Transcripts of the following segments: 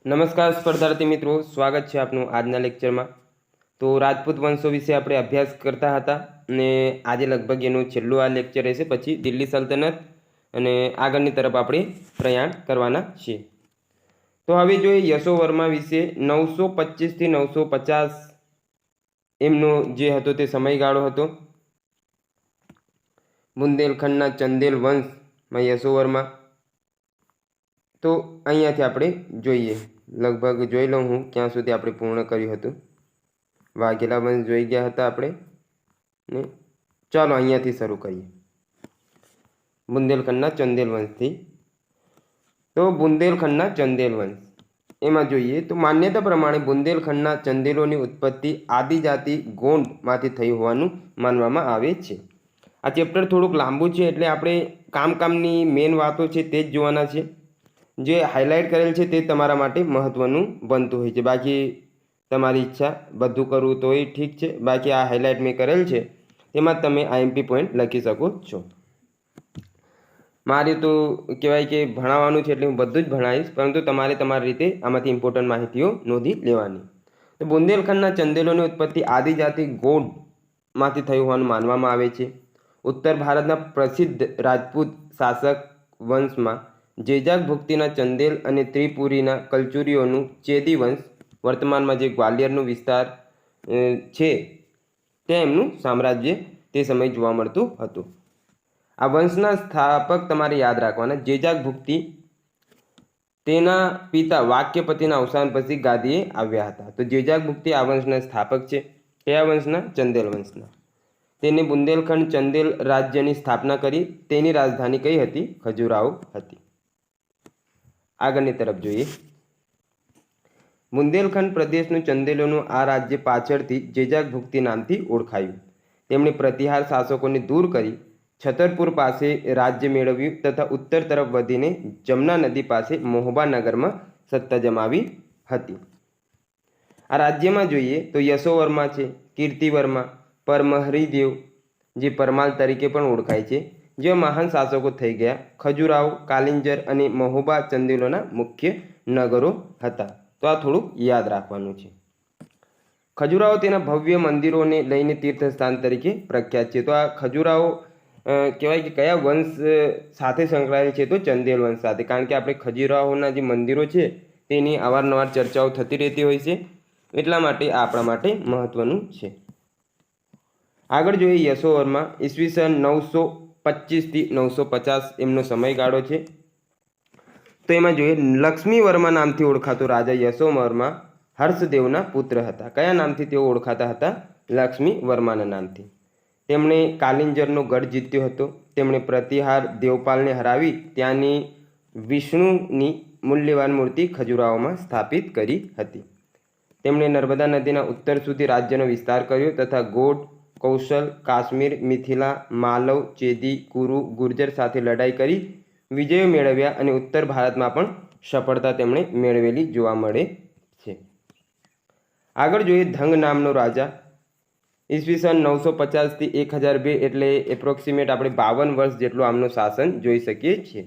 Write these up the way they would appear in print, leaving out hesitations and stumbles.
નમસ્કાર સ્પર્ધાર્થી મિત્રો, સ્વાગત છે આપનું આજના લેક્ચરમાં। તો રાજપૂત વંશો વિશે આપણે અભ્યાસ કરતા હતા અને આજે લગભગ એનું છેલ્લું આ લેક્ચર રહેશે, પછી દિલ્હી સલ્તનત અને આગળની તરફ આપણે પ્રયાણ કરવાના છીએ। તો હવે જોઈએ યશોવર્મા વિશે 925 થી 950 એમનો જે હતો તે સમયગાળો હતો। બુંદેલખંડના ચંદેલ વંશમાં યશોવર્મા। તો અહીંયાથી આપણે જોઈએ, લગભગ જોઈ લઉં હું ક્યાં સુધી આપણે પૂર્ણ કર્યું હતું। વાઘેલા વંશ જોઈ ગયા હતા આપણે ને, ચાલો અહીંયાથી શરૂ કરીએ બુંદેલખંડના ચંદેલ વંશથી। તો બુંદેલખંડના ચંદેલ વંશ એમાં જોઈએ તો માન્યતા પ્રમાણે બુંદેલખંડના ચંદેલોની ઉત્પત્તિ આદિજાતિ ગોંડમાંથી થઈ હોવાનું માનવામાં આવે છે। આ ચેપ્ટર થોડુંક લાંબુ છે એટલે આપણે કામની મેઇન વાતો છે તે જ જોવાના છે। જે હાઇલાઇટ કરેલ છે તે તમારા માટે મહત્ત્વનું બનતું હોય છે, બાકી તમારી ઈચ્છા બધું કરવું તોય ઠીક છે, બાકી આ હાઇલાઇટ મેં કરેલ છે તેમાં તમે આઈએમપી પોઈન્ટ લખી શકો છો। મારે તો કહેવાય કે ભણાવવાનું છે એટલે હું બધું જ ભણાવીશ, પરંતુ તમારે તમારી રીતે આમાંથી ઇમ્પોર્ટન્ટ માહિતીઓ નોંધી લેવાની। તો બુંદેલખંડના ચંદેલોની ઉત્પત્તિ આદિજાતિ ગોંડમાંથી થઈ હોવાનું માનવામાં આવે છે। ઉત્તર ભારતના પ્રસિદ્ધ રાજપૂત શાસક વંશમાં જેજાક ભુક્તિના ચંદેલ અને ત્રિપુરીના કલચુરીઓનું ચેદી વંશ, વર્તમાનમાં જે ગ્વાલિયરનો વિસ્તાર છે ત્યાં એમનું સામ્રાજ્ય તે સમયે જોવા મળતું હતું। આ વંશના સ્થાપક તમારે યાદ રાખવાના જેજાક ભુક્તિ, તેના પિતા વાક્યપતિના અવસાન પછી ગાદીએ આવ્યા હતા। તો જેજાક ભુક્તિ આ વંશના સ્થાપક છે। કયા વંશના? ચંદેલ વંશના। તેને બુંદેલખંડ ચંદેલ રાજ્યની સ્થાપના કરી। તેની રાજધાની કઈ હતી? ખજુરાહો હતી। આગળની તરફ જોઈએ, બુંદેલખંડ પ્રદેશનું ચંદેલોનું આ રાજ્ય પાછળથી જેજાક ભુક્તિ નામથી ઓળખાયું। તેમણે પ્રતિહાર શાસકોને દૂર કરી છતરપુર પાસે રાજ્ય મેળવ્યું તથા ઉત્તર તરફ વધીને જમના નદી પાસે મહોબા નગરમાં સત્તા જમાવી હતી। આ રાજ્યમાં જોઈએ તો યશોવર્મા છે, કીર્તિવર્મા, પરમહરિદેવ જે પરમાલ તરીકે પણ ઓળખાય છે, જે મહાન શાસકો થઈ ગયા। ખજુરાહો, કાલિંજર અને મહોબા ચંદેલોના મુખ્ય નગરો હતા। તો આ થોડુંક યાદ રાખવાનું છે। ખજુરાહો તેના ભવ્ય મંદિરોને લઈને તીર્થસ્થાન તરીકે પ્રખ્યાત છે। તો આ ખજુરાહો કહેવાય કે કયા વંશ સાથે સંકળાયેલ છે? તો ચંદેલ વંશ સાથે, કારણ કે આપણે ખજુરાહોના જે મંદિરો છે તેની અવારનવાર ચર્ચાઓ થતી રહેતી હોય છે, એટલા માટે આ આપણા માટે મહત્વનું છે। આગળ જોઈએ યશોવર્મા, ઈસવીસન 925 થી 950 એમનો સમયગાળો છે। તો એમાં જોઈએ લક્ષ્મીવર્મા નામથી ઓળખાતો રાજા યશોવર્મા હર્ષદેવના પુત્ર હતા। કયા નામથી તેઓ ઓળખાતા હતા? લક્ષ્મીવર્માના નામથી। તેમણે કાલિંજરનો ગઢ જીત્યો હતો। તેમણે પ્રતિહાર દેવપાલને હરાવી ત્યાંની વિષ્ણુની મૂલ્યવાન મૂર્તિ ખજુરાહોમાં સ્થાપિત કરી હતી। તેમણે નર્મદા નદીના ઉત્તર સુધી રાજ્યનો વિસ્તાર કર્યો તથા ગોંડ, કૌશલ, કાશ્મીર, મિથિલા, માલવ, ચેદી, કુરુ, ગુર્જર સાથે લડાઈ કરી વિજયો મેળવ્યા અને ઉત્તર ભારતમાં પણ સફળતા તેમણે મેળવેલી જોવા મળે છે। આગળ જોઈએ ધંગ નામનો રાજા, ઈસવીસન 950 થી 1002 એટલે એપ્રોક્સિમેટ આપણે 52 વર્ષ જેટલું આમનું શાસન જોઈ શકીએ છીએ।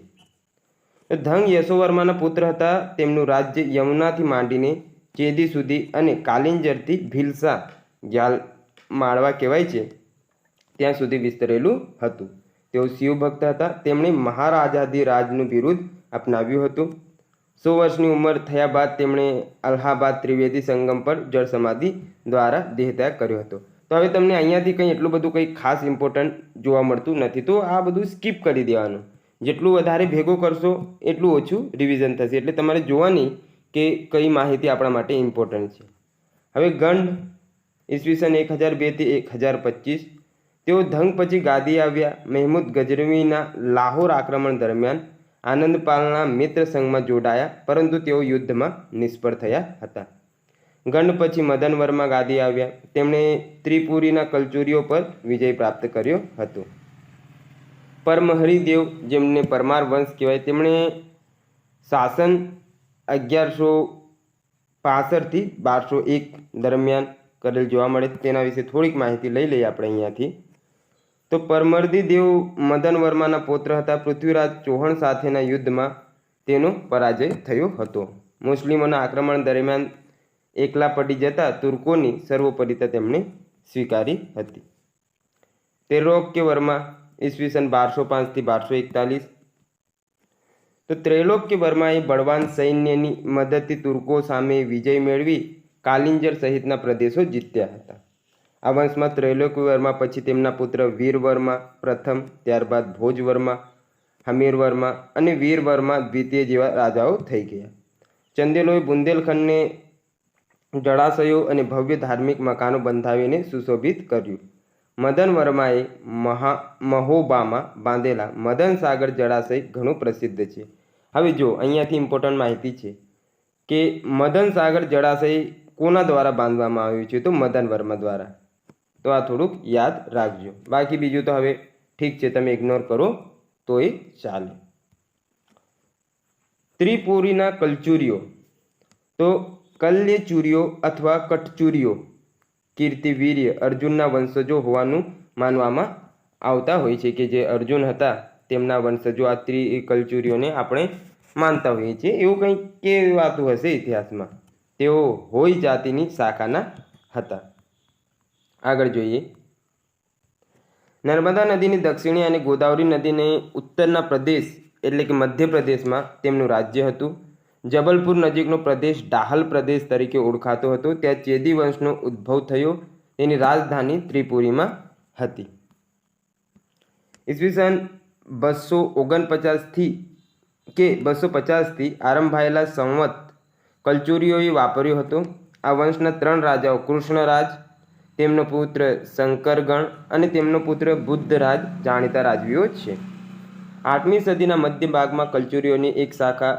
ધંગ યશોવર્માના પુત્ર હતા। તેમનું રાજ્ય યમુનાથી માંડીને ચેદી સુધી અને કાલિંજરથી ભીલસા, જ્યાં માળવા કહેવાય છે ત્યાં સુધી વિસ્તરેલું હતું। તેઓ શિવભક્ત હતા। તેમણે મહારાજાધિરાજનું બિરુદ અપનાવ્યું હતું। 100 વર્ષની ઉંમર થયા બાદ તેમણે અલ્હાબાદ ત્રિવેદી સંગમ પર જળ સમાધિ દ્વારા દેહત્યાગ કર્યો હતો। તો હવે તમને અહીંયાથી કંઈ એટલું બધું કંઈ ખાસ ઇમ્પોર્ટન્ટ જોવા મળતું નથી, તો આ બધું સ્કીપ કરી દેવાનું। જેટલું વધારે ભેગું કરશો એટલું ઓછું રિવિઝન થશે, એટલે તમારે જોવાની કે કઈ માહિતી આપણા માટે ઇમ્પોર્ટન્ટ છે। હવે ગંડ, ઈસવીસન 1002 થી 1025 તેઓ ધંગ પછી ગાદી આવ્યા। મહેમૂદ ગજનવીના લાહોર આક્રમણ દરમિયાન આનંદપાલના મિત્ર સંઘમાં જોડાયા, પરંતુ તેઓ યુદ્ધમાં નિષ્ફળ થયા હતા। ગંડ પછી મદનવર્મા ગાદી આવ્યા। તેમણે ત્રિપુરીના કલચુરીઓ પર વિજય પ્રાપ્ત કર્યો હતો। પરમહરિદેવ, જેમને પરમાર વંશ કહેવાય, તેમણે શાસન 1165 થી 1201 દરમિયાન કરેલ જોવા મળે। તેના વિશે થોડીક માહિતી લઈ લઈએ આપણે અહીંયાથી। તો પરમહરિદેવ મદનવર્માના પૌત્ર હતા। પૃથ્વીરાજ ચૌહાણ સાથેના યુદ્ધમાં તેનો પરાજય થયો હતો। મુસ્લિમોના આક્રમણ દરમિયાન એકલા પડી જતા તુર્કોની સર્વોપરિતા તેમણે સ્વીકારી હતી. ત્રૈલોક્ય વર્મા ઈસવીસન 1205 થી 1241. તો ત્રૈલોક્ય વર્માએ બળવાન સૈન્યની મદદથી તુર્કો સામે વિજય મેળવી કાલિંજર સહિતના પ્રદેશો જીત્યા હતા. આ વંશમાં ત્રૈલોક્ય વર્મા પછી તેમના પુત્ર વીરવર્મા પ્રથમ, ત્યારબાદ ભોજવર્મા, હમીરવર્મા અને વીરવર્મા દ્વિતીય જેવા રાજાઓ થઈ ગયા. ચંદેલોએ બુંદેલખંડને જળાશયો અને ભવ્ય ધાર્મિક મકાનો બંધાવીને સુશોભિત કર્યું. મદન વર્માએ મહોબામાં બાંધેલા મદન સાગર જળાશય ઘણું પ્રસિદ્ધ છે. હવે જો અહીંયાથી ઇમ્પોર્ટન્ટ માહિતી છે કે મદન સાગર જળાશય કોના દ્વારા બાંધવામાં આવ્યું છે? તો મદન વર્મા દ્વારા. તો આ થોડુંક યાદ રાખજો. બાકી બીજું તો હવે ઠીક છે, તમે ઇગ્નોર કરો તોય ચાલે. ત્રિપુરીના કલચુરીઓ તો કલ્યચુરીઓ અથવા કટચુરીઓ કીર્તિવીર્ય અર્જુનના વંશજો હોવાનું માનવામાં આવતા હોય છે, કે જે અર્જુન હતા તેમના વંશજો આ ત્રિકલચુરીઓને આપણે માનતા હોઈએ છીએ. એવું કંઈક કહેવાતું હશે ઇતિહાસમાં. તેઓ હોય જાતિની શાખાના હતા. આગળ જોઈએ. નર્મદા નદીની દક્ષિણે અને ગોદાવરી નદીને ઉત્તરના પ્રદેશ એટલે કે મધ્યપ્રદેશમાં તેમનું રાજ્ય હતું. જબલપુર નજીકનો પ્રદેશ ડાહલ પ્રદેશ તરીકે ઓળખાતો હતો. ત્યાં ચેદી વંશનો ઉદ્ભવ થયો. તેની રાજધાની ત્રિપુરીમાં હતી. ઈસવીસન 249 કે 250થી આરંભાયેલા સંવત કલચુરીઓએ વાપર્યો હતો. આ વંશના 3 રાજાઓ કૃષ્ણરાજ, તેમનો પુત્ર શંકરગણ અને તેમનો પુત્ર બુદ્ધરાજ જાણીતા રાજવીઓ છે. 8મી સદીના મધ્ય ભાગમાં કલચુરીઓની એક શાખા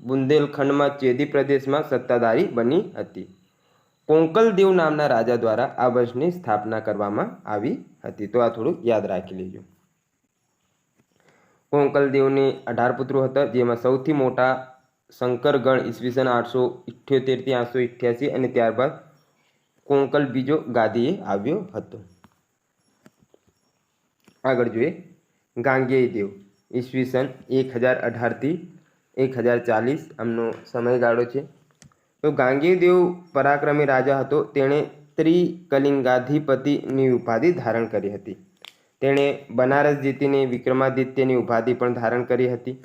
બુંદેલખંડમાં ચેદી પ્રદેશમાં સત્તાધારી બની હતી. કોંકલદેવ નામના રાજા દ્વારા આ વંશની સ્થાપના કરવામાં આવી હતી. તો આ થોડુંક યાદ રાખી લેજો. કોંકલદેવને 18 પુત્રો હતા, જેમાં સૌથી મોટા શંકરગણ ઈસવીસન 878 થી 888 અને ત્યારબાદ કોંકલ બીજો ગાદીએ આવ્યો હતો. આગળ જોઈએ. ગાંગેય દેવ ઈસવીસન 1018 થી 1040 આમનો સમયગાળો છે. તો ગાંગેય દેવ પરાક્રમી રાજા હતો. તેણે ત્રિકલિંગાધિપતિની ઉપાધિ ધારણ કરી હતી. તેણે બનારસ જીતીને વિક્રમાદિત્યની ઉપાધિ પણ ધારણ કરી હતી.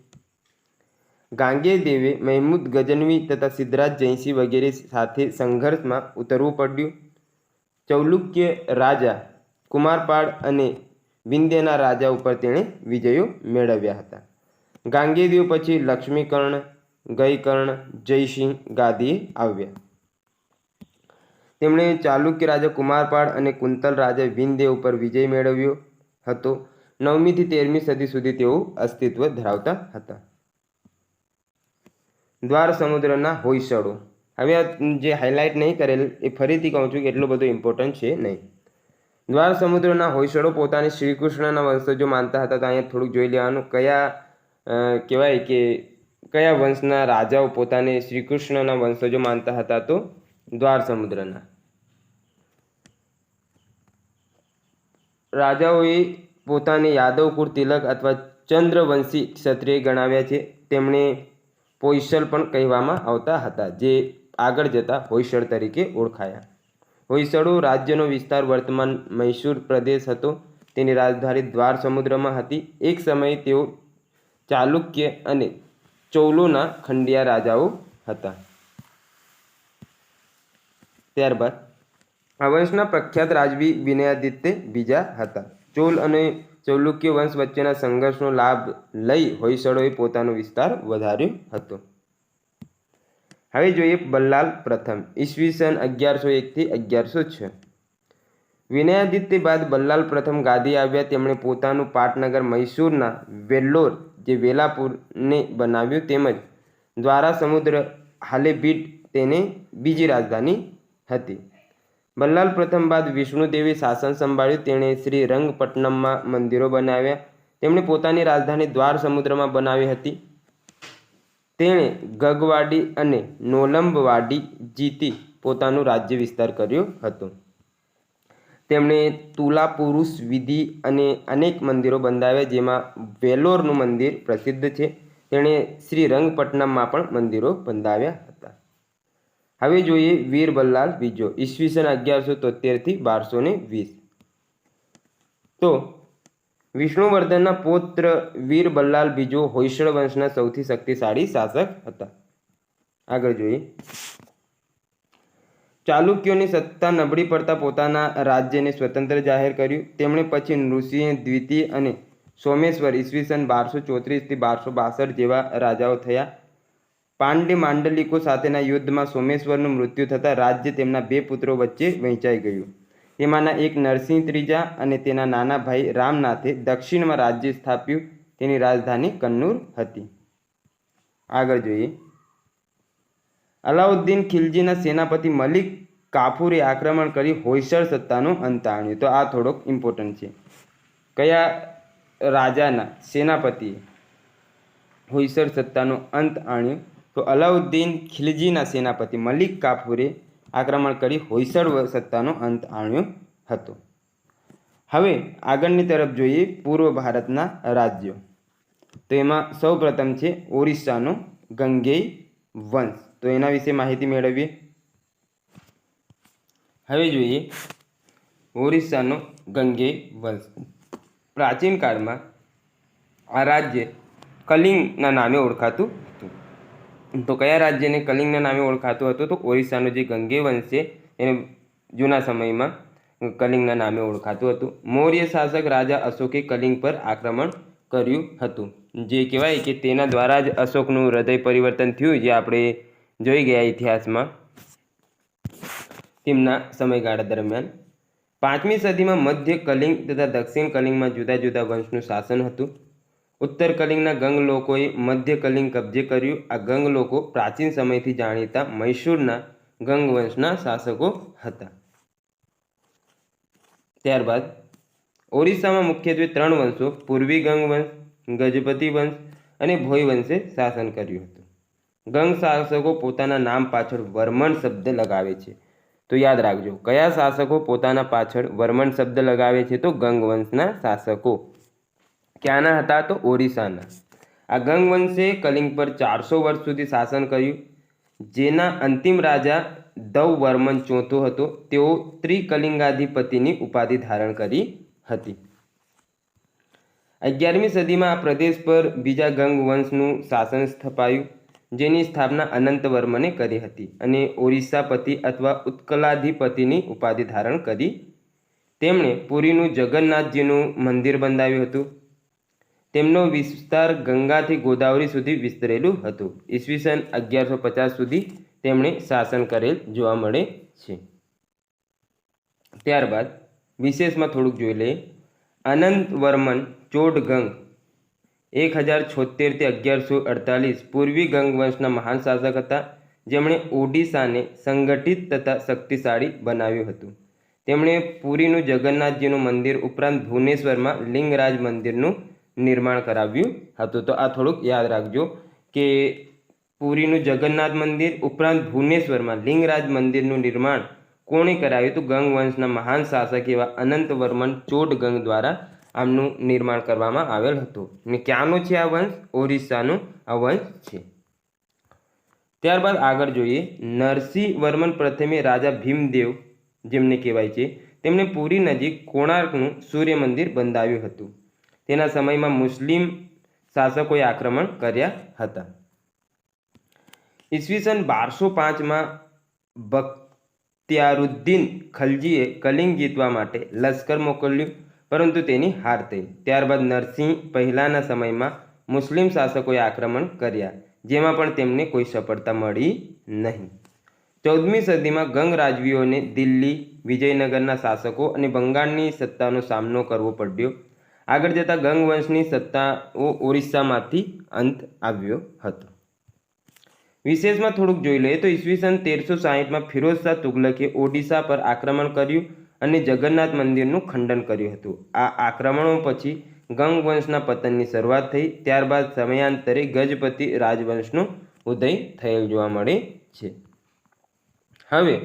ગાંગેય દેવે મહેમૂદ ગજનવી તથા સિદ્ધરાજ જયસિંહ વગેરે સાથે સંઘર્ષમાં ઉતરવું પડ્યું. ચૌલુક્ય રાજા કુમારપાળ અને વિંધ્યના રાજા ઉપર તેણે વિજયો મેળવ્યા હતા. ગાંગેય દેવ પછી લક્ષ્મીકર્ણ, ગયકર્ણ, જયસિંહ ગાદીએ આવ્યા. તેમણે ચાલુક્ય રાજા કુમારપાળ અને કુંતલ રાજા વિંધ્ય ઉપર વિજય મેળવ્યો હતો. 9મી થી 13મી સદી સુધી તેઓ અસ્તિત્વ ધરાવતા હતા. દ્વાર સમુદ્રના હોયસળો. હવે જે હાઇલાઇટ નહીં કરેલ એ ફરીથી કહું છું કે એટલો બધો ઇમ્પોર્ટન્ટ છે નહીં. દ્વાર સમુદ્રના હોયસળો પોતાને શ્રીકૃષ્ણના વંશજો માનતા હતા. તો અહીંયા થોડુંક જોઈ લેવાનું કયા કહેવાય કે કયા વંશના રાજાઓ પોતાને શ્રીકૃષ્ણના વંશજો માનતા હતા. તો દ્વાર સમુદ્રના રાજાઓએ પોતાને યાદવકુળ તિલક અથવા ચંદ્રવંશી ક્ષત્રિય ગણાવ્યા છે. તેમણે હોયસળ પણ કહેવામાં આવતા હતા, જે આગળ જતા હોયસળ તરીકે ઓળખાયા. હોયસળો રાજ્યનો વિસ્તાર વર્તમાન મૈસૂર પ્રદેશ હતો. તેની રાજધાની દ્વાર સમુદ્રમાં હતી. એક સમયે તેઓ ચાલુક્ય અને ચૌલોના ખંડિયા રાજાઓ હતા. ત્યારબાદ આ વંશના પ્રખ્યાત રાજવી વિનયાદિત્ય બીજા હતા. ચોલ અને ચૌલુક્ય વંશ વચ્ચેના સંઘર્ષનો લાભ લઈ હોયસળોએ પોતાનો વિસ્તાર વધાર્યો હતો. હવે જોઈએ બલ્લાલ પ્રથમ ઈસવીસન 1101 થી 1106. વિનયાદિત્ય બાદ બલ્લાલ પ્રથમ ગાદી આવ્યા. તેમણે પોતાનું પાટનગર મૈસૂરના વેલ્લોર જે વેલાપુરને બનાવ્યું, તેમજ દ્વારા સમુદ્ર હાલેબીડ તેને બીજી રાજધાની હતી. બલ્લાલ પ્રથમ બાદ વિષ્ણુદેવે શાસન સંભાળ્યું. તેણે શ્રી રંગપટ્ટનમમાં મંદિરો બનાવ્યા. તેમણે પોતાની રાજધાની દ્વાર સમુદ્રમાં બનાવી હતી. તેણે ગગવાડી અને નોલંબવાડી જીતી પોતાનો રાજ્ય વિસ્તાર કર્યો હતો. તેમણે તુલાપુરુષ વિધિ અને અનેક મંદિરો બંધાવ્યા, જેમાં વેલોરનું મંદિર પ્રસિદ્ધ છે. તેણે શ્રીરંગપટ્ટનમમાં પણ મંદિરો બંધાવ્યા હતા. હવે જોઈએ વીરબલ્લાલ બીજો ઈસવીસન 1173 થી 1220. તો વિષ્ણુવર્ધનના પૌત્ર વીરબલ્લાલ બીજો હોયસળ વંશના સૌથી શક્તિશાળી શાસક હતા. આગળ જોઈએ ચાલુક્યોની સત્તા નબળી પડતા પોતાના રાજ્યને સ્વતંત્ર જાહેર કર્યું. તેમણે પછી નૃસિંહ દ્વિતીય અને સોમેશ્વર ઈસવીસન 1234 થી 1262 જેવા રાજાઓ થયા. પાંડ્ય માંડલિકો સાથેના યુદ્ધમાં સોમેશ્વરનું મૃત્યુ થતાં રાજ્ય તેમના બે પુત્રો વચ્ચે વહેંચાઈ ગયું. તેમાંના એક નરસિંહ ત્રીજા અને તેના નાના ભાઈ રામનાથે દક્ષિણમાં રાજ્ય સ્થાપ્યું. તેની રાજધાની કન્નૂર હતી. આગળ જોઈએ અલાઉદ્દીન ખિલજીના સેનાપતિ મલિક કાફુરે આક્રમણ કરી હોયસળ સત્તાનો અંત આણ્યો. તો આ થોડોક ઇમ્પોર્ટન્ટ છે. કયા રાજાના સેનાપતિએ હોયસળ સત્તાનો અંત આણ્યો? તો અલાઉદ્દીન ખિલજીના સેનાપતિ મલિક કાફુરે આક્રમણ કરી હોયસળ સત્તાનો અંત આણ્યો હતો. હવે આગળની તરફ જોઈએ પૂર્વ ભારતના રાજ્યો. તો એમાં સૌ પ્રથમ છે ઓરિસ્સાનો ગંગેય વંશ. તો એના વિશે માહિતી મેળવીએ. હવે જોઈએ ઓરિસ્સાનો ગંગેય વંશ. પ્રાચીન કાળમાં આ રાજ્ય કલિંગના નામે ઓળખાતું હતું. તો કયા રાજ્યને કલિંગના નામે ઓળખાતું હતું? તો ઓરિસ્સાનો જે ગંગેય વંશ છે એને જૂના સમયમાં કલિંગના નામે ઓળખાતું હતું. મૌર્ય શાસક રાજા અશોકે કલિંગ પર આક્રમણ કર્યું હતું. જે કહેવાય કે તેના દ્વારા જ અશોકનું હૃદય પરિવર્તન થયું, જે આપણે જોઈ ગયા ઇતિહાસમાં તેમના સમયગાળા દરમિયાન. 5મી સદીમાં મધ્ય કલિંગ તથા દક્ષિણ કલિંગમાં જુદા જુદા વંશનું શાસન હતું. ઉત્તર કલિંગના ગંગ લોકોએ મધ્ય કલિંગ કબજે કર્યું. આ ગંગ લોકો પ્રાચીન સમયથી જાણીતા મૈસૂરના ગંગ વંશના શાસકો હતા. ત્યારબાદ ઓરિસ્સામાં મુખ્યત્વે 3 વંશો પૂર્વી ગંગ વંશ, ગજપતિ વંશ અને ભોય વંશે શાસન કર્યું હતું. ગંગ શાસકો પોતાના નામ પાછળ વર્મન શબ્દ લગાવે છે. તો યાદ રાખજો કયા શાસકો પોતાના પાછળ વર્મન શબ્દ લગાવે છે? તો ગંગ વંશના શાસકો. ક્યાંના હતા? તો ઓરિસ્સાના. આ ગંગ વંશે કલિંગ પર 400 વર્ષ સુધી શાસન કર્યું. જેના અંતિમ રાજા દવ વર્મન ચોથો હતો. તેઓ ત્રિકલિંગાધિપતિની ઉપાધિ ધારણ કરી હતી. 11મી સદીમાં આ પ્રદેશ પર બીજા ગંગ વંશનું શાસન સ્થપાયું, જેની સ્થાપના અનંતવર્મને કરી હતી અને ઓરિસ્સાપતિ અથવા ઉત્કલાધિપતિની ઉપાધિ ધારણ કરી. તેમણે પુરીનું જગન્નાથજીનું મંદિર બંધાવ્યું હતું. તેમનો વિસ્તાર ગંગાથી ગોદાવરી સુધી વિસ્તરેલું હતું. ઈસવીસન 1150 સુધી તેમણે શાસન કરેલ જોવા મળે છે. ત્યારબાદ વિશેષમાં થોડુંક જોઈ લઈએ. અનંતવર્મન ચોડગંગ 1076 થી 1148 પૂર્વી ગંગ વંશના મહાન શાસક હતા, જેમણે ઓડિશાને સંગઠિત તથા શક્તિશાળી બનાવ્યું હતું. તેમણે પુરીનું જગન્નાથજીનું મંદિર ઉપરાંત ભુવનેશ્વરમાં લિંગરાજ મંદિરનું નિર્માણ કરાવ્યું હતું. તો આ થોડુંક યાદ રાખજો કે પુરીનું જગન્નાથ મંદિર ઉપરાંત ભુવનેશ્વરમાં લિંગરાજ મંદિરનું નિર્માણ કોણે કરાવ્યું? તો ગંગ વંશના મહાન શાસક એવા અનંતવર્મન ચોડગંગ દ્વારા આમનું નિર્માણ કરવામાં આવેલ હતું. ને ક્યાંનો છે આ વંશ? ઓરિસ્સાનો આ વંશ છે. ત્યારબાદ આગળ જોઈએ નરસિંહવર્મન પ્રથમે રાજા ભીમદેવ જેમને કહેવાય છે, તેમણે પુરી નજીક કોણાર્કનું સૂર્ય મંદિર બંધાવ્યું હતું. તેના સમયમાં મુસ્લિમ શાસકોએ આક્રમણ કર્યા હતા. ઈસવીસન 1205માં બખ્તિયારુદ્દીન ખલજીએ કલિંગ જીતવા માટે લશ્કર મોકલ્યું, પરંતુ તેની હાર થઈ. ત્યારબાદ નરસિંહ પહેલાના સમયમાં મુસ્લિમ શાસકોએ આક્રમણ કર્યા, જેમાં પણ તેમને કોઈ સફળતા મળી નહીં. 14મી સદીમાં ગંગ રાજવીઓને દિલ્હી, વિજયનગરના શાસકો અને બંગાળની સત્તાનો સામનો કરવો પડ્યો. આગળ જતાં ગંગ વંશની સત્તાઓ ઓરિસ્સામાંથી અંત આવ્યો હતો. વિશેષમાં થોડુંક જોઈ લઈએ તો ઈસવીસન 1360માં ફિરોઝ શાહ તુગલકે ઓડિશા પર આક્રમણ કર્યું અને જગન્નાથ મંદિરનું ખંડન કર્યું હતું. આ આક્રમણો પછી ગંગ વંશના પતનની શરૂઆત થઈ. ત્યારબાદ સમયાંતરે ગજપતિ રાજવંશનો ઉદય થયેલ જોવા મળે છે. હવે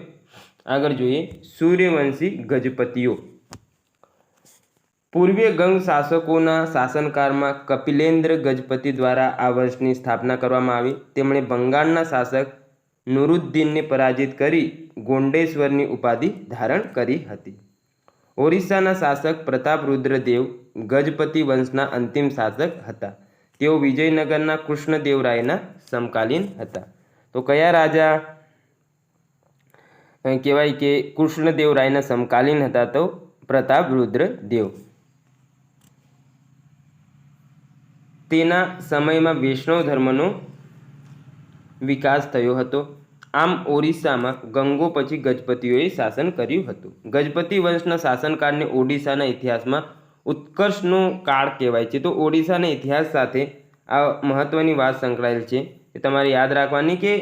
આગળ જોઈએ સૂર્યવંશી ગજપતિઓ. પૂર્વીય ગંગ શાસકોના શાસનકાળમાં કપિલેન્દ્ર ગજપતિ દ્વારા આ વંશની સ્થાપના કરવામાં આવી. તેમણે બંગાળના શાસક નુરુદ્દીનને પરાજિત કરી ગોંડેશ્વરની ઉપાધિ ધારણ કરી હતી. ઓરિસ્સાના શાસક પ્રતાપરુદ્ર દેવ ગજપતિ વંશના અંતિમ શાસક હતા. તેઓ વિજયનગરના કૃષ્ણદેવરાયના સમકાલીન હતા. તો કયા રાજા કહેવાય કે કૃષ્ણદેવરાયના સમકાલીન હતા? તો પ્રતાપરુદ્ર દેવ. તેના સમયમાં વૈષ્ણવ ધર્મનો વિકાસ થયો હતો. આમ ઓરિસ્સામાં ગંગો પછી ગજપતિઓએ શાસન કર્યું હતું. ગજપતિ વંશના શાસનકાળને ઓડિશાના ઇતિહાસમાં ઉત્કર્ષનો કાળ કહેવાય છે. તો ઓડિશાના ઇતિહાસ સાથે આ મહત્ત્વની વાત સંકળાયેલ છે. એ તમારે યાદ રાખવાની કે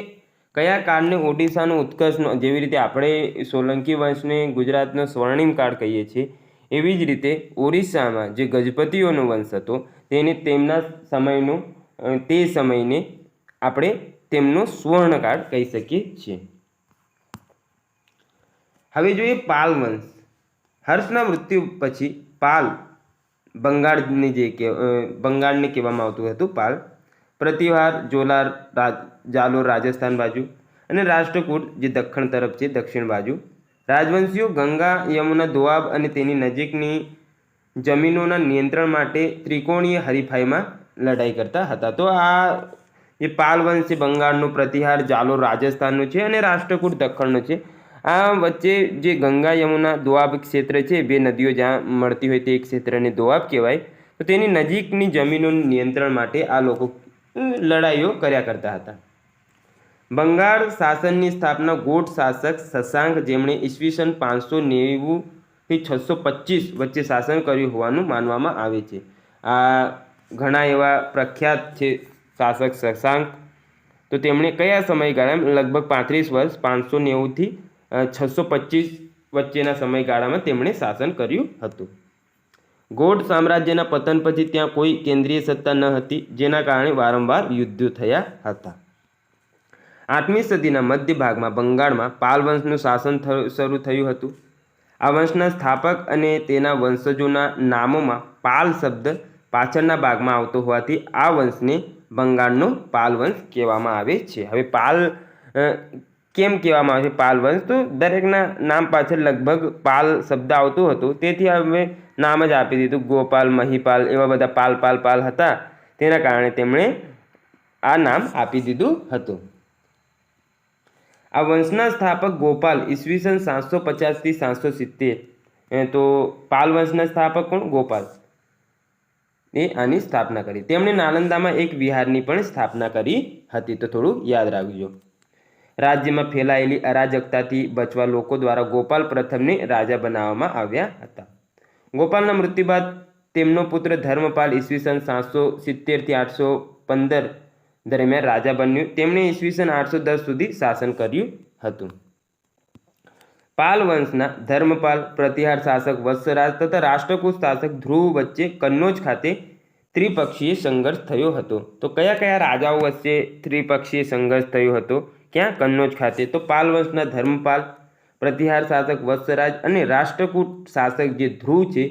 કયા કાળને ઓડિશાનો ઉત્કર્ષનો, જેવી રીતે આપણે સોલંકી વંશને ગુજરાતનો સ્વર્ણિમ કાળ કહીએ છીએ, એવી જ રીતે ઓરિસ્સામાં જે ગજપતિઓનો વંશ હતો તેને તેમના સમયનો તે સમયને આપણે તેમનો સ્વર્ણકાળ કહી શકીએ છીએ. હવે જોઈએ પાલ વંશ. હર્ષના મૃત્યુ પછી પાલ બંગાળની બંગાળને કહેવામાં આવતું હતું પાલ. પ્રતિહાર જાલોર રાજસ્થાન બાજુ અને રાષ્ટ્રકૂટ જે દક્ષિણ તરફ છે, દક્ષિણ બાજુ. રાજવંશીઓ ગંગા યમુના દોઆબ અને તેની નજીકની જમીનોના નિયંત્રણ માટે ત્રિકોણીય હરીફાઈમાં લડાઈ કરતા હતા. તો આ જે પાલ વંશ છે બંગાળનો, પ્રતિહાર જાલોર રાજસ્થાનનું છે અને રાષ્ટ્રકૂટ દક્ષિણનું છે. આ વચ્ચે જે ગંગા યમુના દોઆબ ક્ષેત્ર છે, બે નદીઓ જ્યાં મળતી હોય તે ક્ષેત્રને દોઆબ કહેવાય. તો તેની નજીકની જમીનોનું નિયંત્રણ માટે આ લોકો લડાઈઓ કર્યા કરતા હતા. બંગાળ શાસનની સ્થાપના ગોટ શાસક શશાંક, જેમણે ઈસવીસન 590 થી 625 વચ્ચે શાસન કર્યું હોવાનું માનવામાં આવે છે. આ ઘણા એવા પ્રખ્યાત છે શાસક શશાંક. તો તેમણે કયા સમયગાળામાં? લગભગ 35 વર્ષ, 590 થી 625 વચ્ચેના સમયગાળામાં તેમણે શાસન કર્યું હતું. ગોડ સામ્રાજ્યના પતન પછી ત્યાં કોઈ કેન્દ્રીય સત્તા ન હતી, જેના કારણે વારંવાર યુદ્ધો થયા હતા. 8મી સદીના મધ્ય ભાગમાં બંગાળમાં પાલ વંશનું શાસન શરૂ થયું હતું. આ વંશના સ્થાપક અને તેના વંશજોના નામોમાં પાલ શબ્દ પાછળના ભાગમાં આવતો હોવાથી આ વંશને બંગાળનો પાલ વંશ કહેવામાં આવે છે. હવે પાલ કેમ કહેવામાં આવે છે પાલ વંશ? તો દરેકના નામ પાછળ લગભગ પાલ શબ્દ આવતો હતો, તેથી હવે નામ જ આપી દીધું. ગોપાલ, મહીપાલ એવા બધા પાલ પાલ પાલ હતા, તેના કારણે તેમણે આ નામ આપી દીધું હતું. આ વંશના સ્થાપક ગોપાલ ઈસવીસન 750 થી 770. તો પાલ વંશના સ્થાપક કોણ? ગોપાલ. એ આની સ્થાપના કરી. તેમણે નાલંદામાં એક વિહારની પણ સ્થાપના કરી હતી. તો થોડું યાદ રાખજો. રાજ્યમાં ફેલાયેલી અરાજકતાથી બચવા લોકો દ્વારા ગોપાલ પ્રથમને રાજા બનાવવામાં આવ્યા હતા. ગોપાલના મૃત્યુ બાદ તેમનો પુત્ર ધર્મપાલ ઈસવીસન 770 થી 815 દરમિયાન રાજા બન્યું. તેમણે ઈસવીસન 810 સુધી શાસન કર્યું હતું. પાલ વંશના ધર્મપાલ, પ્રતિહાર શાસક વત્સરાજ તથા રાષ્ટ્રકૂટ શાસક ધ્રુવ વચ્ચે કન્નૌજ ખાતે ત્રિપક્ષીય સંઘર્ષ થયો હતો. તો કયા કયા રાજાઓ વચ્ચે ત્રિપક્ષીય સંઘર્ષ થયો હતો? ક્યાં? કન્નૌજ ખાતે. તો પાલ વંશના ધર્મપાલ, પ્રતિહાર શાસક વત્સરાજ અને રાષ્ટ્રકૂટ શાસક જે ધ્રુવ છે,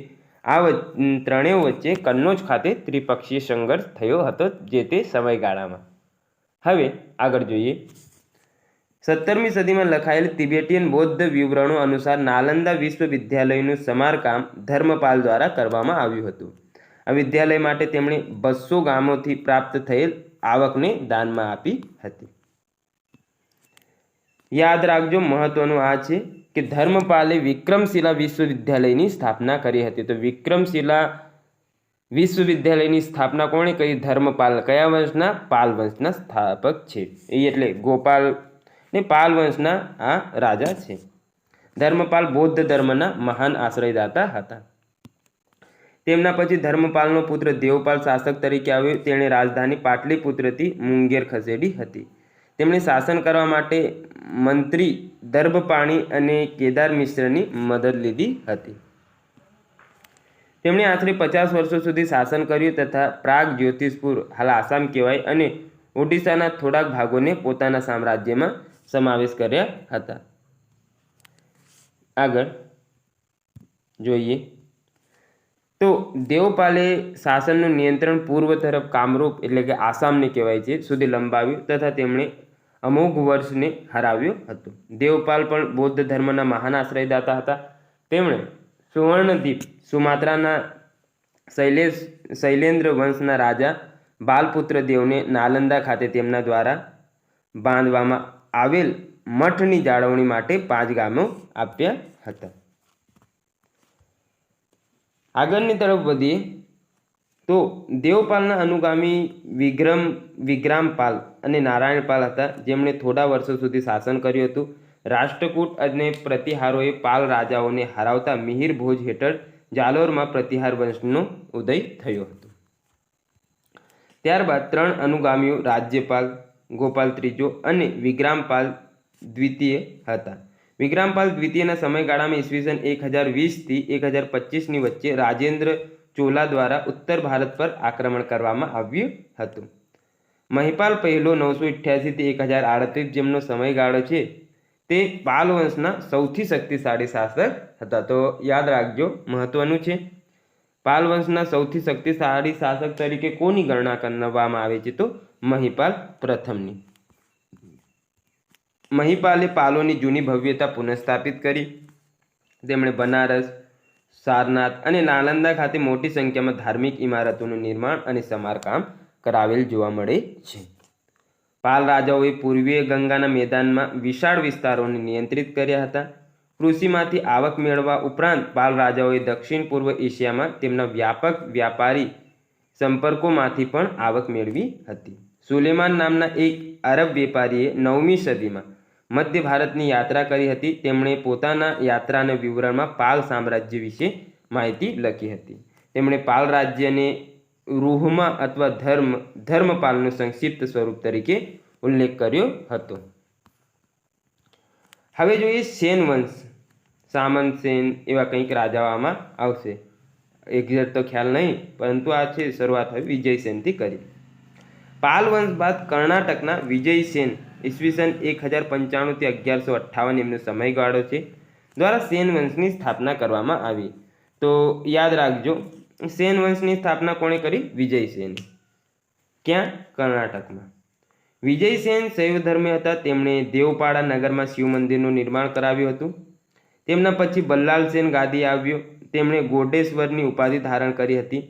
આ ત્રણેય વચ્ચે કન્નૌજ ખાતે ત્રિપક્ષીય સંઘર્ષ થયો હતો જે તે સમયગાળામાં. હવે આગળ જોઈએ. 17મી સદીમાં લખાયેલ તિબેટીયન બૌદ્ધ વિવરણો અનુસાર નાલંદા વિશ્વવિદ્યાલયનું સમારકામ ધર્મપાલ દ્વારા કરવામાં આવ્યું હતું. આ વિદ્યાલય માટે તેમણે 200 ગામોથી પ્રાપ્ત થયેલ આવકને દાનમાં આપી હતી. યાદ રાખજો, મહત્વનું આ છે કે ધર્મપાલે વિક્રમશિલા વિશ્વવિદ્યાલયની સ્થાપના કરી હતી. તો વિક્રમશિલા વિશ્વવિદ્યાલયની સ્થાપના કોણે કરી? ધર્મપાલ. કયા વંશના? પાલ વંશના સ્થાપક છે. એ એટલે ગોપાલ ને પાલ વંશના આ રાજા છે. ધર્મપાલ બૌદ્ધ ધર્મના મહાન આશ્રયદાતા હતા. તેમના પછી ધર્મપાલનો પુત્ર દેવપાલ શાસક તરીકે આવ્યો. તેણે રાજધાની પાટલીપુત્રથી મુંગેર ખસેડી હતી. તેમણે શાસન કરવા માટે મંત્રી દર્ભપાણી અને કેદાર મિશ્રની મદદ લીધી હતી. તેમણે આશરે 50 વર્ષો સુધી શાસન કર્યું તથા પ્રાગ જ્યોતિષપુર, હાલ આસામ કહેવાય, અને ઓડિશાના થોડાક ભાગોને પોતાના સામ્રાજ્યમાં સમાવેશ કર્યા હતા. આગળ જોઈએ. તો દેવપાલે શાસનનું નિયંત્રણ પૂર્વ તરફ કામરૂપ એટલે કે આસામને કહેવાય છે સુધી લંબાવ્યું તથા તેમણે અમોઘ વર્ષને હરાવ્યો હતો. દેવપાલ પણ બૌદ્ધ ધર્મના મહાન આશ્રયદાતા હતા. તેમણે સુવર્ણદ્વીપ સુમાત્રાના શૈલેન્દ્ર વંશના રાજા બાલપુત્ર દેવને નાલંદા ખાતે તેમના દ્વારા બાંધવામાં આવેલ મઠની જાળવણી માટે 5 ગામો આપ્યા હતા. આગળની તરફ વધીએ તો દેવપાલના અનુગામી વિગ્રામપાલ અને નારાયણપાલ હતા, જેમણે થોડા વર્ષો સુધી શાસન કર્યું હતું. રાષ્ટ્રકૂટ અને પ્રતિહારોએ પાલ રાજાઓને હરાવતા મિહિર ભોજ હેઠળ જાલોરમાં પ્રતિહાર વંશનો ઉદય થયો હતો. ત્યારબાદ 3 અનુગામીઓ રાજ્યપાલ ગોપાલ ત્રીજો અને વિગ્રામપાલ દ્વિતીય હતા. વિગ્રામપાલ દ્વિતીયના સમયગાળામાં ઈસવીસન 1020 થી 1025ની વચ્ચે રાજેન્દ્ર ચોલા દ્વારા ઉત્તર ભારત પર આક્રમણ કરવામાં આવ્યું હતું. મહિપાલ પહેલો 988 થી 1038 જેમનો સમયગાળો છે તે પાલ વંશના સૌથી શક્તિશાળી શાસક હતા. તો યાદ રાખજો, મહત્વનું છે. પાલ વંશના સૌથી શક્તિશાળી શાસક તરીકે કોની ગણના કરવામાં આવે છે? તો મહિપાલ પ્રથમની. મહિપાલે પાલોની જૂની ભવ્યતા પુનઃસ્થાપિત કરી. તેમણે બનારસ, સારનાથ અને નાલંદા ખાતે મોટી સંખ્યામાં ધાર્મિક ઇમારતોનું નિર્માણ અને સમારકામ કરાવેલ જોવા મળે છે. પાલ રાજાઓએ પૂર્વીય ગંગાના મેદાનમાં વિશાળ વિસ્તારોને નિયંત્રિત કર્યા હતા. કૃષિમાંથી આવક મેળવવા ઉપરાંત પાલ રાજાઓએ દક્ષિણ પૂર્વ એશિયામાં તેમના વ્યાપક વ્યાપારી સંપર્કોમાંથી પણ આવક મેળવી હતી. સુલેમાન નામના એક અરબ વેપારીએ 9મી સદીમાં મધ્ય ભારતની યાત્રા કરી હતી. તેમણે પોતાના યાત્રાના વિવરણમાં પાલ સામ્રાજ્ય વિશે માહિતી લખી હતી. તેમણે પાલ રાજ્યને રૂહમાં અથવા ધર્મપાલનું સંક્ષિપ્ત સ્વરૂપ તરીકે ઉલ્લેખ કર્યો હતો. હવે જોઈએ સેન વંશ. સામંત સેન એવા કંઈક રાજાઓ આમાં આવશે. એક્ઝેક્ટ તો ખ્યાલ નહીં, પરંતુ આ છે શરૂઆત હવે વિજયસેનથી કરી. પાલ વંશ બાદ કર્ણાટકના વિજયસેન ઈસવીસન 1095 થી 1158 એમનો સમયગાળો છે દ્વારા સેન વંશની સ્થાપના કરવામાં આવી. તો યાદ રાખજો, સેન વંશની સ્થાપના કોણે કરી? વિજયસેન. ક્યાં? કર્ણાટકમાં. વિજયસેન શૈવ ધર્મી હતા. તેમણે દેવપાડા નગરમાં શિવ મંદિરનું નિર્માણ કરાવ્યું હતું. તેમના પછી બલ્લાલ સેન ગાદી આવ્યો. તેમણે ગોડેશ્વરની ઉપાધિ ધારણ કરી હતી.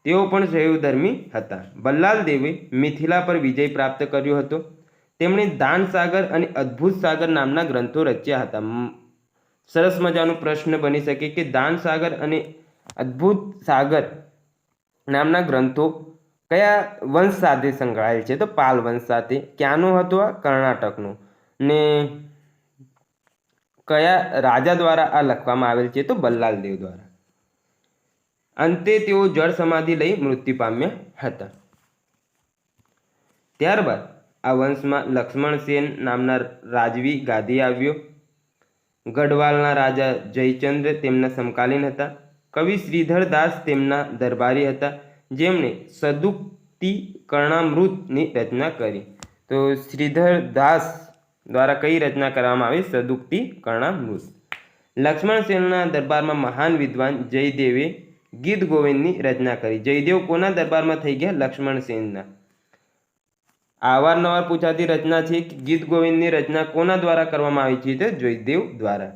તેઓ પણ શૈવ ધર્મી હતા. બલ્લાલ દેવે મિથિલા પર વિજય પ્રાપ્ત કર્યો હતો. તેમણે દાન સાગર અને અદ્ભુત સાગર નામના ગ્રંથો રચ્યા હતા. સરસ મજાનો પ્રશ્ન બની શકે કે દાન સાગર અને અદ્ભુત સાગર નામના ગ્રંથો કયા વંશ સાથે સંકળાયેલ છે? તો પાલ વંશ સાથે. ક્યાંનો હતો? આ કર્ણાટકનો. ને કયા રાજા દ્વારા આ લખવામાં આવેલ છે? તો બલ્લાલ દેવ દ્વારા. અંતે તેઓ જળ સમાધિ લઈ મૃત્યુ પામ્યા હતા. ત્યારબાદ આ વંશમાં લક્ષ્મણ સેન નામના રાજવી ગાદી આવ્યો. ગઢવાલના રાજા જયચંદ્ર તેમના સમકાલીન હતા. કવિ શ્રીધર દાસ તેમના દરબારી હતા, જેમણે સદુક્તિ કર્ણામૃતની રચના કરી. તો શ્રીધર દાસ દ્વારા કઈ રચના કરવામાં આવી? સદુક્તિ કર્ણામૃત. લક્ષ્મણ સેનના દરબારમાં મહાન વિદ્વાન જયદેવે ગીત ગોવિંદની રચના કરી. જયદેવ કોના દરબારમાં થઈ ગયા? લક્ષ્મણ સેનના. અવારનવાર પૂછાતી રચના છે કે ગીત ગોવિંદની રચના કોના દ્વારા કરવામાં આવી છે? તો જયદેવ દ્વારા.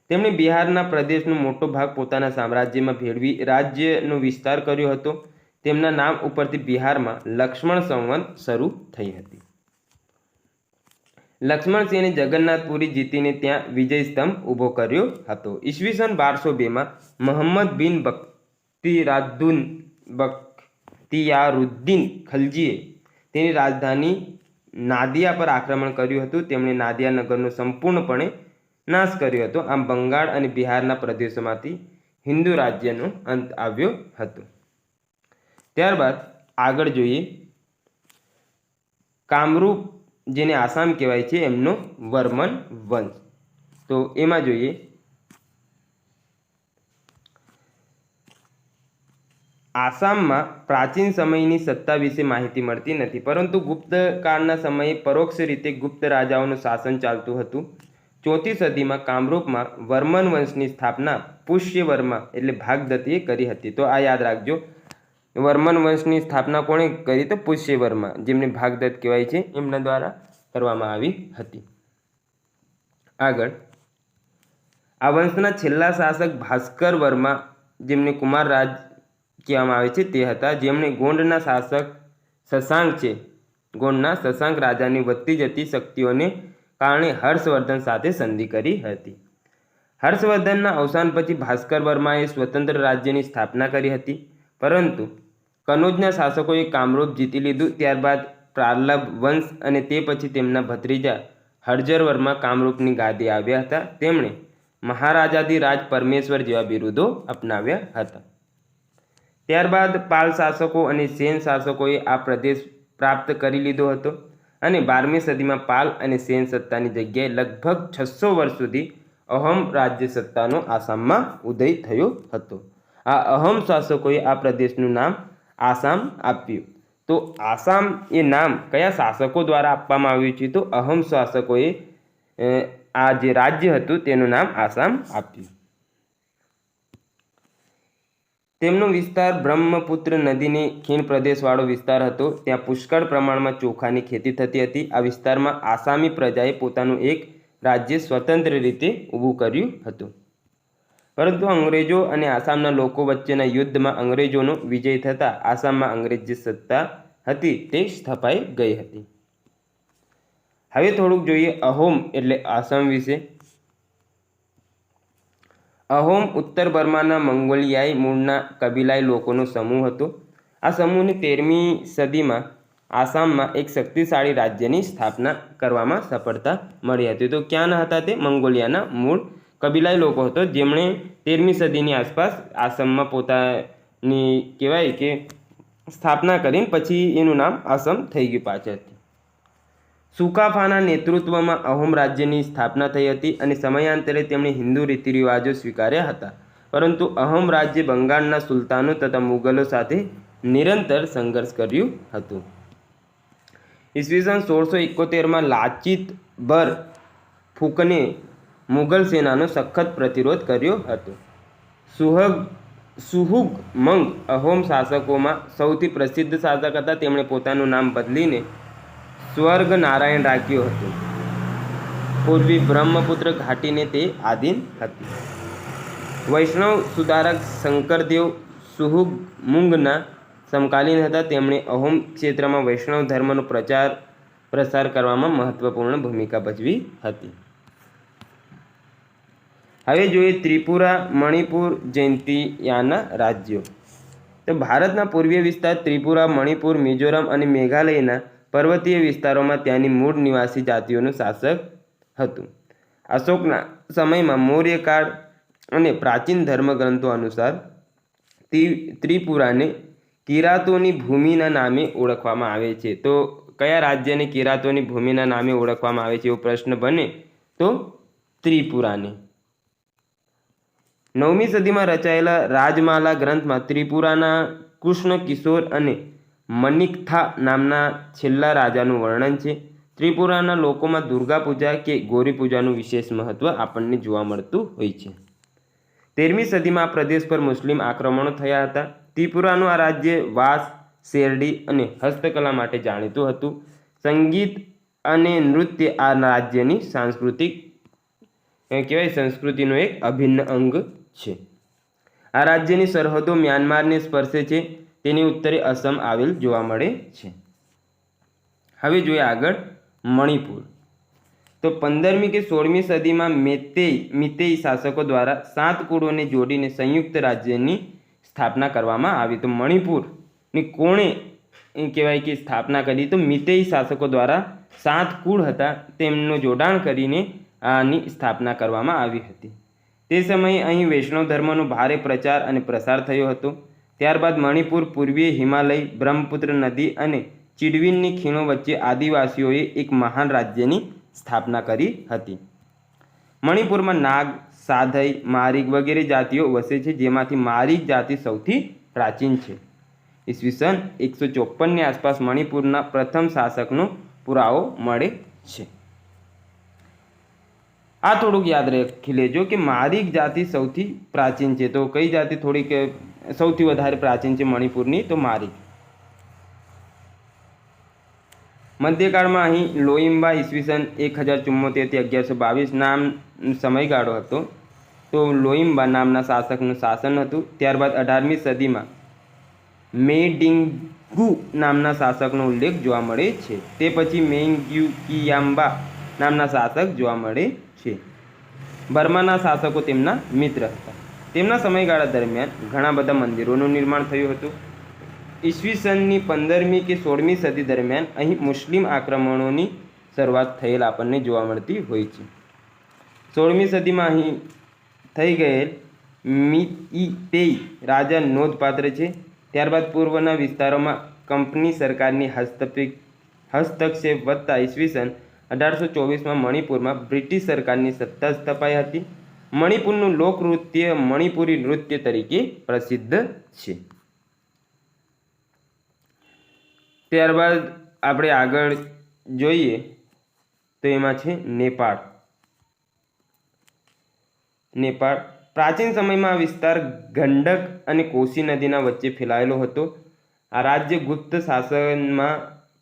તેમણે બિહારના પ્રદેશનો મોટો ભાગ પોતાના સામ્રાજ્યમાં ભેળવી રાજ્યનો વિસ્તાર કર્યો હતો. તેમના નામ ઉપરથી બિહારમાં લક્ષ્મણ સંવંત શરૂ થઈ હતી. લક્ષ્મણ સેને જગન્નાથપુરી જીતીને ત્યાં વિજય સ્તંભ ઊભો કર્યો હતો. ઈસવીસન 1202માં મોહમ્મદ બિન બખ્તિયારુદ્દીન ખલજીએ તેની રાજધાની નાદિયા પર આક્રમણ કર્યું હતું. તેમણે નાદિયા નગરનો સંપૂર્ણપણે નાશ કર્યો હતો. આમ બંગાળ અને બિહારના પ્રદેશોમાંથી હિન્દુ રાજ્યનો અંત આવ્યો હતો. ત્યારબાદ આગળ જોઈએ કામરૂપ, જેને આસામ કહેવાય છે, એમનો વર્મન વંશ. તો એમાં જોઈએ આસામમાં પ્રાચીન સમયની સત્તા વિશે માહિતી મળતી નથી, પરંતુ ગુપ્ત કાળના સમયે પરોક્ષ રીતે ગુપ્ત રાજાઓનું શાસન ચાલતું હતું. ચોથી સદીમાં કામરૂપમાં વર્મન વંશની સ્થાપના પુષ્યવર્મા એટલે ભાગદત્તીએ કરી હતી. તો આ યાદ રાખજો, વર્મન વંશની સ્થાપના કોણે કરી? તો પુષ્યવર્મા, જેમને ભાગદત્ત કહેવાય છે, એમના દ્વારા કરવામાં આવી હતી. આગળ, આ વંશના છેલ્લા શાસક ભાસ્કર વર્મા, જેમને કુમારરાજ કહેવામાં આવે છે, તે હતા, જેમણે ગોંડના શાસક શશાંક છે, ગોંડના શશાંક રાજાની વધતી જતી શક્તિઓને કારણે હર્ષવર્ધન સાથે સંધિ કરી હતી. હર્ષવર્ધનના અવસાન પછી ભાસ્કર વર્માએ સ્વતંત્ર રાજ્યની સ્થાપના કરી હતી, પરંતુ કનોજના શાસકોએ કામરૂપ જીતી લીધું. ત્યારબાદ પ્રારલભ વંશ અને તે પછી તેમના ભત્રીજા હર્જર વર્મા કામરૂપની ગાદી આવ્યા હતા. તેમણે મહારાજાધિરાજ પરમેશ્વર જેવા બિરુદો અપનાવ્યા હતા. ત્યારબાદ પાલ શાસકો અને સેન શાસકોએ આ પ્રદેશ પ્રાપ્ત કરી લીધો હતો અને 12મી સદીમાં પાલ અને સેન સત્તાની જગ્યાએ લગભગ 600 વર્ષ સુધી અહમ રાજ્ય સત્તાનો આસામમાં ઉદય થયો હતો. આ અહમ શાસકોએ આ પ્રદેશનું નામ આસામ આપ્યું. તો આસામ એ નામ કયા શાસકો દ્વારા આપવામાં આવ્યું છે? તો અહમ શાસકોએ આ જે રાજ્ય હતું તેનું નામ આસામ આપ્યું. તેમનો વિસ્તાર બ્રહ્મપુત્ર નદીની ખીણ પ્રદેશવાળો વિસ્તાર હતો. ત્યાં પુષ્કળ પ્રમાણમાં ચોખાની ખેતી થતી હતી. આ વિસ્તારમાં આસામી પ્રજાએ પોતાનું એક રાજ્ય સ્વતંત્ર રીતે ઊભું કર્યું હતું, પરંતુ અંગ્રેજો અને આસામના લોકો વચ્ચેના યુદ્ધમાં અંગ્રેજોનો વિજય થતાં આસામમાં અંગ્રેજ જે સત્તા હતી તે સ્થપાઈ ગઈ હતી. હવે થોડુંક જોઈએ અહોમ એટલે આસામ વિશે. અહોમ ઉત્તર બર્માના મંગોલિયાઈ મૂળના કબીલાઈ લોકોનો સમૂહ હતો. આ સમૂહને 13મી સદીમાં આસામમાં એક શક્તિશાળી રાજ્યની સ્થાપના કરવામાં સફળતા મળી હતી. તો ક્યાંના હતા તે? મંગોલિયાના મૂળ કબીલાઈ લોકો હતો, જેમણે 13મી સદીની આસપાસ આસામમાં પોતાની કહેવાય કે સ્થાપના કરીને પછી એનું નામ આસામ થઈ ગયું પાછળથી. સુકાફાના નેતૃત્વમાં અહોમ રાજ્યની સ્થાપના થઈ હતી અને સમયાંતરે તેમણે હિન્દુ રીતિરિવાજો સ્વીકાર્યા હતા, પરંતુ અહોમ રાજ્ય બંગાળના સુલતાનો તથા મુગલો સાથે નિરંતર સંઘર્ષ કર્યું હતું. ઈસવીસન 1671માં લાચિત બર ફૂકને મુગલ સેનાનો સખત પ્રતિરોધ કર્યો હતો. સુહુગ મંગ અહોમ શાસકોમાં સૌથી પ્રસિદ્ધ શાસક હતા. તેમણે પોતાનું નામ બદલીને સ્વર્ગ નારાયણ રાખ્યું હતું. પૂર્વી બ્રહ્મપુત્ર ઘાટીને તે આધીન હતી. વૈષ્ણવ સુધારક શંકરદેવ સુહુગ મુંગના સમકાલીન હતા. તેમણે અહોમ ક્ષેત્રમાં વૈષ્ણવ ધર્મનો પ્રસાર કરવામાં મહત્વપૂર્ણ ભૂમિકા ભજવી હતી. હવે જોઈએ ત્રિપુરા, મણિપુર, જૈંતિયાના રાજ્યો. તો ભારતના પૂર્વીય વિસ્તાર ત્રિપુરા, મણિપુર, મિઝોરમ અને મેઘાલયના પર્વતીય વિસ્તારોમાં ત્યાંની મૂળ નિવાસી જાતિઓનું શાસક હતું. અશોકના સમયમાં મૌર્યકાળ અને પ્રાચીન ધર્મગ્રંથો અનુસાર ત્રિપુરાને કિરાતોની ભૂમિના નામે ઓળખવામાં આવે છે. તો કયા રાજ્યને કિરાતોની ભૂમિના નામે ઓળખવામાં આવે છે એવો પ્રશ્ન બને તો ત્રિપુરાને. 9મી સદીમાં રચાયેલા રાજમાલા ગ્રંથમાં ત્રિપુરાના કૃષ્ણ કિશોર અને મનિકથા નામના છેલ્લા રાજાનું વર્ણન છે. ત્રિપુરાના લોકોમાં દુર્ગા પૂજા કે ગૌરી પૂજાનું વિશેષ મહત્વ આપણને જોવા મળતું હોય છે. 13મી સદીમાં આ પ્રદેશ પર મુસ્લિમ આક્રમણો થયા હતા. ત્રિપુરાનું આ રાજ્ય વાંસ, શેરડી અને હસ્તકલા માટે જાણીતું હતું. સંગીત અને નૃત્ય આ રાજ્યની સંસ્કૃતિનો એક અભિન્ન અંગ છે. આ રાજ્યની સરહદો મ્યાનમારને સ્પર્શે છે. તેની ઉત્તરે અસમ આવેલ જોવા મળે છે. હવે જોઈએ આગળ મણિપુર. તો 15મી કે 16મી સદીમાં મીતેઈ શાસકો દ્વારા 7 કુળોને જોડીને સંયુક્ત રાજ્યની સ્થાપના કરવામાં આવી. તો મણિપુરની કોણે કહેવાય કે સ્થાપના કરી? તો મીતેઈ શાસકો દ્વારા 7 કુળ હતા તેમનું જોડાણ કરીને આની સ્થાપના કરવામાં આવી હતી. તે સમયે અહીં વૈષ્ણવ ધર્મનો ભારે પ્રચાર અને પ્રસાર થયો હતો. ત્યારબાદ મણિપુર પૂર્વીય હિમાલય, બ્રહ્મપુત્ર નદી અને ચિડવિનની ખીણો વચ્ચે આદિવાસીઓએ એક મહાન રાજ્યની સ્થાપના કરી હતી. મણિપુરમાં નાગ, સાધઈ, મારીગ વગેરે જાતિઓ વસે છે, જેમાંથી મારીગ જાતિ સૌથી પ્રાચીન છે. ઈસવીસન 154ની આસપાસ મણિપુરના પ્રથમ શાસકનો પુરાવો મળે છે. આ થોડુંક યાદ રાખી લેજો કે મારીક જાતિ સૌથી પ્રાચીન છે. તો કઈ જાતિ થોડીક સૌથી વધારે પ્રાચીન છે મણિપુરની? તો મારીક. મધ્યકાળમાં અહીં લોઈમ્બા ઈસવીસન 1074થી 1122 નામ સમયગાળો હતો. તો લોઈમ્બા નામના શાસકનું શાસન હતું. ત્યારબાદ 18મી સદીમાં મેડિંગુ નામના શાસકનો ઉલ્લેખ જોવા મળે છે. તે પછી મેંગ્યુકિયામ્બા નામના શાસક જોવા મળે છે. બર્માના શાસકો તેમના મિત્ર હતા. તેમના સમયગાળા દરમિયાન ઘણા બધા મંદિરોનું નિર્માણ થયું હતું. ઈસવીસનની 15મી કે 16મી સદી દરમિયાન અહીં મુસ્લિમ આક્રમણોની શરૂઆત થયેલ આપણને જોવા મળતી હોય છે. 16મી સદીમાં અહીં થઈ ગયેલ મીતેઈ રાજા નોંધપાત્ર છે. ત્યારબાદ પૂર્વના વિસ્તારોમાં કંપની સરકારની હસ્તક્ષેપ વધતા ઈસવીસન 1824માં મણિપુરમાં બ્રિટિશ સરકારની સત્તા સ્થપાઈ હતી. મણિપુરનું લોકનૃત્ય મણિપુરી નૃત્ય તરીકે પ્રસિદ્ધ છે. ત્યારબાદ આપણે આગળ જોઈએ તો એમાં છે નેપાળ. નેપાળ પ્રાચીન સમયમાં આ વિસ્તાર ગંડક અને કોસી નદીના વચ્ચે ફેલાયેલો હતો. આ રાજ્ય ગુપ્ત શાસનમાં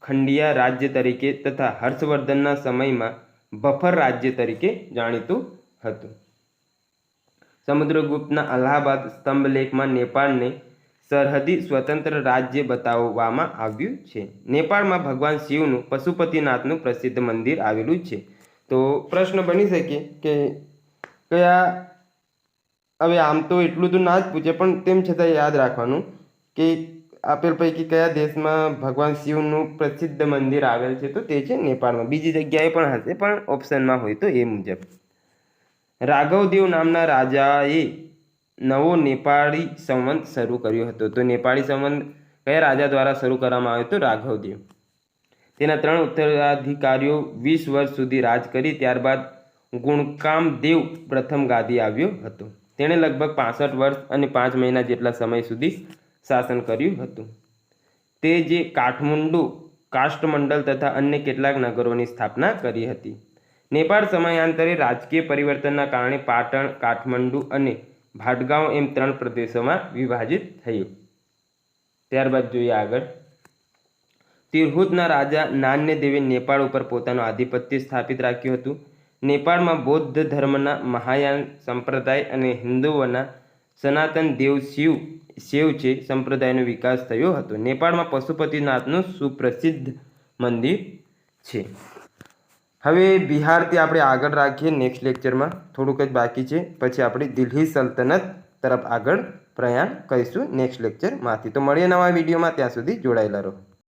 ખંડિયા રાજ્ય તરીકે તથા હર્ષવર્ધનના સમયમાં બફર રાજ્ય તરીકે જાણીતું હતું. સમુદ્રગુપ્તના અલ્હાબાદ સ્તંભલેખમાં નેપાળને સરહદી સ્વતંત્ર રાજ્ય બતાવવામાં આવ્યું છે. નેપાળમાં ભગવાન શિવનું પશુપતિનાથનું પ્રસિદ્ધ મંદિર આવેલું છે. તો પ્રશ્ન બની શકે કે કયા, હવે આમ તો એટલું તો ના જ પૂછે પણ તેમ છતાં યાદ રાખવાનું કે આપેલ પૈકી કયા દેશમાં ભગવાન શિવનું પ્રસિદ્ધ મંદિર આવેલ છે? તો તે છે નેપાળમાં. બીજી જગ્યાએ પણ હશે પણ ઓપ્શનમાં હોય તો એ મુજબ. રાઘવદેવ નામના રાજાએ નવો નેપાળી સંવંત શરૂ કર્યો હતો. તો નેપાળી સંવંત કયા રાજા દ્વારા શરૂ કરવામાં આવ્યો? તો રાઘવદેવ. તેના 3 ઉત્તરાધિકારીઓ 20 વર્ષ સુધી રાજ કરી. ત્યારબાદ ગુણકામદેવ પ્રથમ ગાદી આવ્યો હતો. તેણે લગભગ 65 વર્ષ અને 5 મહિના જેટલા સમય સુધી શાસન કર્યું હતું. તે જે કાષ્ઠમંડલ તથા અન્ય કેટલાક નગરોની સ્થાપના કરી હતી. નેપાળ સમયાંતરે રાજકીય પરિવર્તનના કારણે પાટણ, કાઠમંડુ અને ભાટગાંવ એમ 3 પ્રદેશોમાં વિભાજિત થયું. ત્યારબાદ જોઈએ આગળ. તિરહુતના રાજા નાન્યદેવે નેપાળ ઉપર પોતાનું આધિપત્ય સ્થાપિત રાખ્યું હતું. નેપાળમાં બૌદ્ધ ધર્મના મહાયાન સંપ્રદાય અને હિન્દુઓના સનાતન દેવ શિવ છે સંપ્રદાયનો વિકાસ થયો હતો. નેપાળમાં પશુપતિનાથનું સુપ્રસિદ્ધ મંદિર છે. હવે બિહારથી આપણે આગળ રાખીએ નેક્સ્ટ લેક્ચરમાં. થોડુંક જ બાકી છે, પછી આપણે દિલ્હી સલ્તનત તરફ આગળ પ્રયાણ કરીશું નેક્સ્ટ લેક્ચરમાંથી. તો મળીએ નવા વિડીયોમાં. ત્યાં સુધી જોડાયેલા રહો.